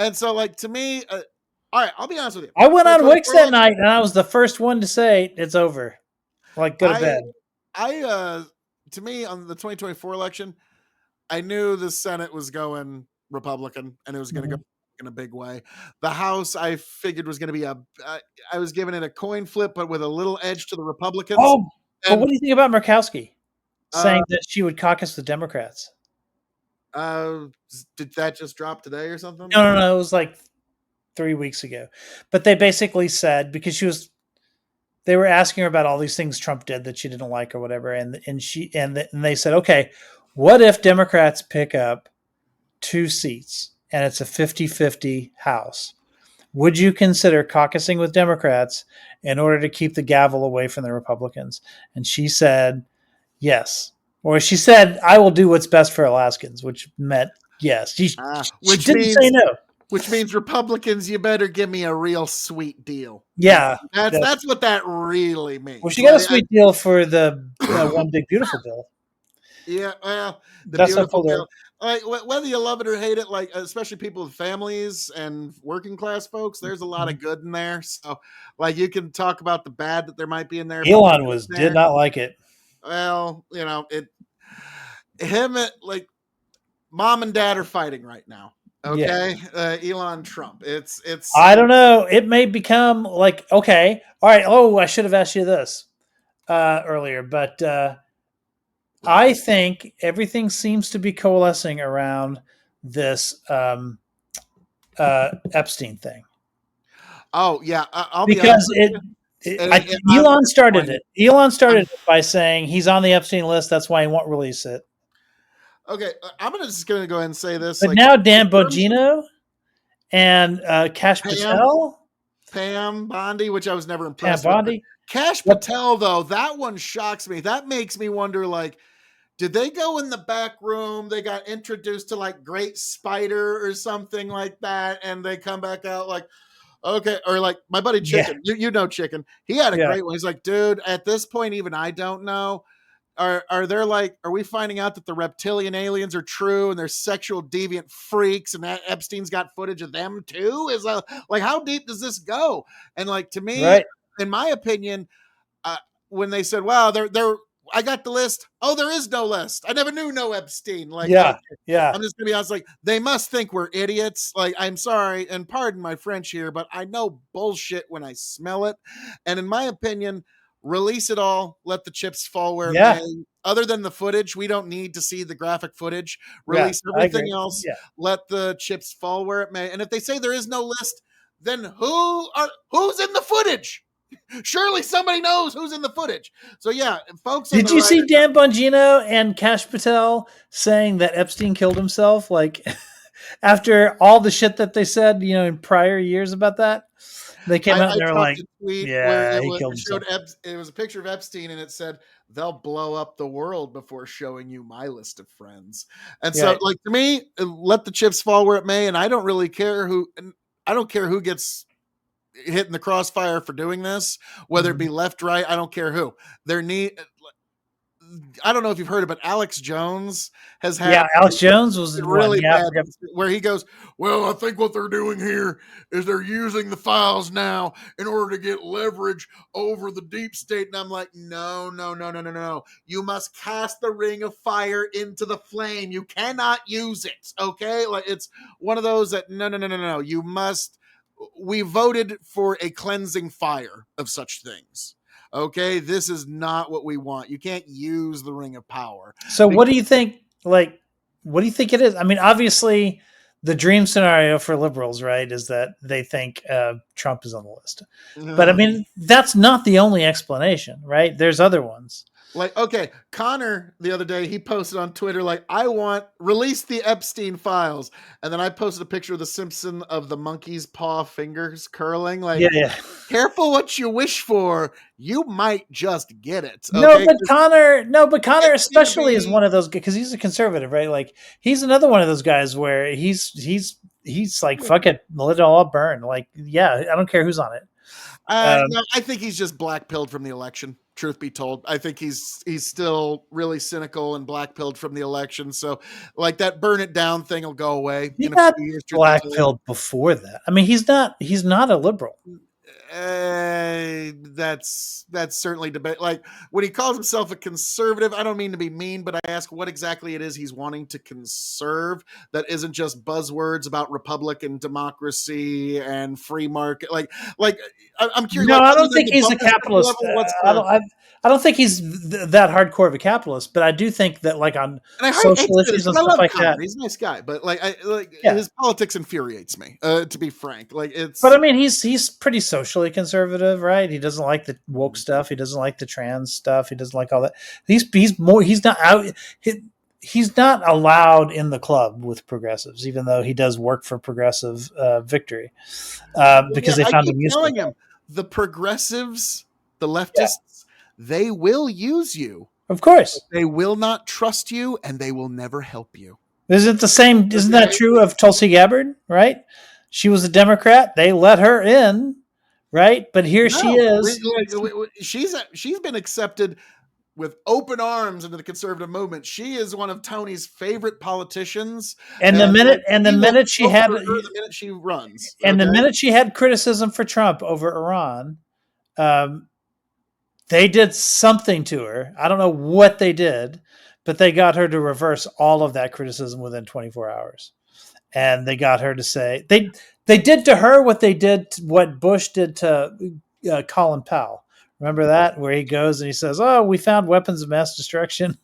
And so, like, to me, all right, I'll be honest with you. I went on Wix 2024 that election, night, and I was the first one to say it's over. Like, go to I, bed. to me, on the 2024 election, I knew the Senate was going Republican and it was going to Mhm. go in a big way. The House, I figured was going to be I was giving it a coin flip, but with a little edge to the Republicans. Oh, but what And do you think about Murkowski uh, saying that she would caucus with Democrats? uh, did that just drop today or something? No, no, no. It was like 3 weeks ago. But they basically said because they were asking her about all these things Trump did that she didn't like or whatever, and they said, okay, what if Democrats pick up 2 seats and it's a 50-50 House? Would you consider caucusing with Democrats in order to keep the gavel away from the Republicans? And she said yes. Or she said, I will do what's best for Alaskans, which meant yes. She Which didn't say means no. Republicans, you better give me a real sweet deal. Yeah. That's what that really Well, means. she got a sweet deal for the one big beautiful bill. Yeah, well, the That's what I beautiful told her. bill. Like whether you love it or hate it, like especially people with families and working class folks, there's a lot of good in there. So, like you can talk about the bad that there might be in there, but the Elon good in did there, not like it. well, like mom and dad are fighting right now. Yeah. Okay, Elon Trump. It's I don't know. It may become like, okay, all right. Oh, I should have asked you this earlier, but I think everything seems to be coalescing around this Epstein thing oh yeah. I'll be honest because with you. I'm Elon started disappointed. it. Elon started I'm it by saying he's on the Epstein list. That's why he won't release it. okay. I'm just gonna go ahead and say this. But Like now in Dan terms of Bongino and Cash Pam, Patel, Pam Bondi, which I was never Pam impressed with. But Bondi. Cash What? Patel, though, that one shocks me. That makes me wonder, like, did they go in the back room? They got introduced to like Great Spider or something like that, and they come back out like, okay, or like my buddy Yeah, Chicken. You know Chicken. He had a yeah, great one. He's like, dude, at this point, even I don't know. Are we finding out that the reptilian aliens are true and they're sexual deviant freaks and that Epstein's got footage of them too? Like how deep does this go? And like to me, right. in my opinion, uh, when they said, "Wow, they're," I got the list. Oh, there is no list. I never knew no Epstein. Like, okay, Yeah, yeah, I'm just gonna be honest. Like, they must think we're idiots. Like, I'm sorry and pardon my French here, but I know bullshit when I smell it. And in my opinion, release it all. Let the chips fall where it may. yeah, Other than the footage, we don't need to see the graphic footage. yeah. Release I everything agree. else. Yeah. Let the chips fall where it may. And if they say there is no list, then who's in the footage? Surely somebody knows who's in the footage. So yeah, folks on Did the you right. see Dan Bongino and Cash Patel saying that Epstein killed himself? Like after all the shit that they said, in prior years about that, they came out I and they were dropped like, a tweet where "Yeah, he killed it showed himself." it was a picture of Epstein and it said they'll blow up the world before showing you my list of friends. And so Yeah. like to me, let the chips fall where it may, and I don't really care I don't care who gets hit in the crossfire for doing this, whether it Mhm. be left, right, I don't care who. There need I don't know if you've heard it, but Alex Jones has Yeah, had Alex Jones was the one. really Yeah, bad yep. where he goes, well, I think what they're doing here is they're using the files now in order to get leverage over the deep state. And I'm like, no, no, no, no, no, no. You must cast the ring of fire into the flame. You cannot use it. Okay. Like it's one of those that no, no, no, no, no. You must. We voted for a cleansing fire of such things. Okay. This is not what we want. You can't use the ring of power. So what do you think? Like, what do you think it is? I mean, obviously, the dream scenario for liberals, right, is that they think Trump is on the list. But I mean, that's not the only explanation, right? There's other ones. Like, okay, Connor the other day, he posted on Twitter, like, I want release the Epstein files. And then I posted a picture of the Simpson of the monkey's paw fingers curling. Like, Yeah, yeah. careful what you wish for. You might just get it. No, Okay. but Connor It's gonna especially is be one of those because he's a conservative, right? Like he's another one of those guys where he's like, fuck it, let it all burn. Like, yeah, I don't care who's on it. Um, No, I think he's just black pilled from the election. Truth be told, I think he's still really cynical and black pilled from the election. So, like that burn it down thing will go away he in a few got years. Truth be black told, pilled before that. I mean, he's not a liberal. that's certainly debate. Like when he calls himself a conservative, I don't mean to be mean, but I ask what exactly it is he's wanting to conserve that isn't just buzzwords about republic and democracy and free market. I'm curious. No, Like I other don't than think the he's a bumper sticker capitalist. level, what's I the? don't. I don't think he's that hardcore of a capitalist. But I do think that, like on And I hate social to say this issues and because I stuff love like Connor. that, He's a nice guy, but like yeah. his politics infuriates me. To be frank, like But I it's. mean, he's pretty socially conservative, right? He doesn't like the woke stuff. He doesn't like the trans stuff. He doesn't like all that. He's more. He's not out. He, he's not allowed in the club with progressives, even though he does work for Progressive Victory Yeah, because they I found keep him useful. telling him the progressives, the Yeah, leftists, they will use you. of course. They will not trust you, and they will never help you. Isn't the same? Isn't that Okay. true of Tulsi Gabbard? Right? She was a Democrat. They let her in, right? But here she No, is. she's been accepted with open arms into the conservative movement. She is one of Tony's favorite politicians, And and like the he will minute she vote had for her the minute she runs. and the Okay, minute she had criticism for Trump over Iran, um, they did something to her. I don't know what they did, but they got her to reverse all of that criticism within 24 hours. And they got her to say they did to her what they did what Bush did to Colin Powell. Remember that where he goes and he says, "Oh, we found weapons of mass destruction."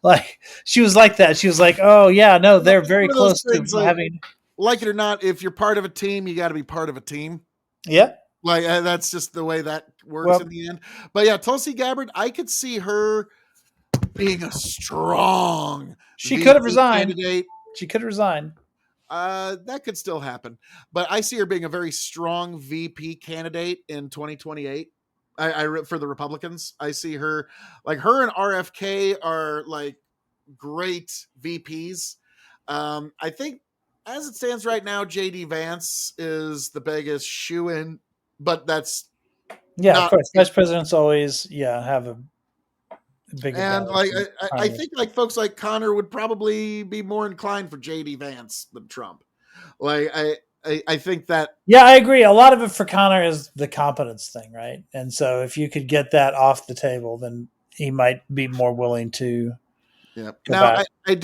Like she was like that. She was like, "Oh yeah, no, well, they're it's very one of those close to things. having." Like it or not, if you're part of a team, you got to be part of a team. Yeah. Like that's just the way that works in Well, the end. But yeah, Tulsi Gabbard, I could see her being a strong she could have VP resigned. candidate. She could have resigned. That could still happen, but I see her being a very strong VP candidate in 2028. For the Republicans, I see her like her and RFK are like great VPs. I think as it stands right now, JD Vance is the biggest shoe in, but that's Yeah, of not. course. Vice presidents always, have a big And advantage like in I primaries. think like folks like Connor would probably be more inclined for JD Vance than Trump. Like I think that. Yeah, I agree. A lot of it for Connor is the competence thing, right? And so if you could get that off the table, then he might be more willing to Yeah. go Now back. I